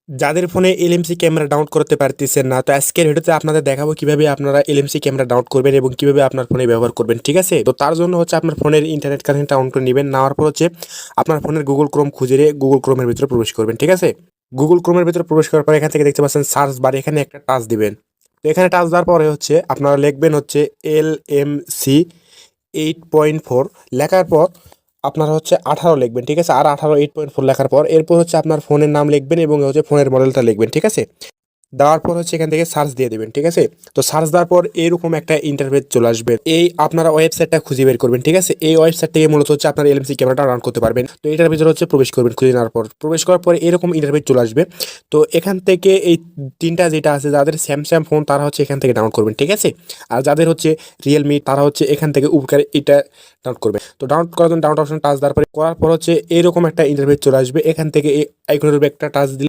যাদের ফোনে LMC camera download করতে পারতেছেন না, তো আজকের ভিডিওতে আপনাদের দেখাবো কিভাবে আপনারা এলএমসি ক্যামেরা ডাউনলোড করবেন এবং কিভাবে আপনার ফোনে ব্যবহার করবেন। ঠিক আছে, তো তার জন্য হচ্ছে আপনার ফোনের ইন্টারনেট কানেকশনটা অন করে নেবেন। নেওয়ার পর হচ্ছে আপনার ফোনের গুগল ক্রোম খুঁজে নিয়ে গুগল ক্রোমের ভিতরে প্রবেশ করবেন। ঠিক আছে, গুগল ক্রোমের ভিতরে প্রবেশ করার পর এখান থেকে দেখতে পাচ্ছেন সার্চ বার, এখানে একটা টাচ দিবেন। তো এখানে টাচ দেওয়ার পরে হচ্ছে আপনারা লিখবেন হচ্ছে LMC 8.4 লেখার পর আপনার হচ্ছে 18 লিখবেন। ঠিক আছে, আর 18 8.4 লেখার পর এরপর হচ্ছে আপনার ফোনের নাম লিখবেন এবং হচ্ছে ফোনের মডেলটা লিখবেন। ঠিক আছে, দেওয়ার পর হচ্ছে এখান থেকে সার্চ দিয়ে দেবেন। ঠিক আছে, তো সার্চ দেওয়ার পর এরকম একটা ইন্টারফেস চলে আসবে। এই আপনারা ওয়েবসাইটটা খুঁজে বের করবেন। ঠিক আছে, এই ওয়েবসাইট থেকে মূলত হচ্ছে আপনার এলএমসি ক্যামেরাটা রান করতে পারবেন। তো এটার ভিতরে হচ্ছে প্রবেশ করবেন। খুঁজে নেওয়ার পর প্রবেশ করার পরে এরকম ইন্টারফেস চলে আসবে। তো এখান থেকে এই তিনটা যেটা আছে, যাদের স্যামসাং ফোন তারা হচ্ছে এখান থেকে ডাউনলোড করবেন। ঠিক আছে, আর যাদের হচ্ছে রিয়েলমি তারা হচ্ছে এখান থেকে উপকার এটা ডাউনলোড করবে। তো ডাউনলোড করার জন্য ডাউনলোড অপশন টাচ দেওয়ার পরে করার পর হচ্ছে এরকম একটা ইন্টারফেস চলে আসবে। এখান থেকে এই আইকনের উপর একটা টাচ দিলে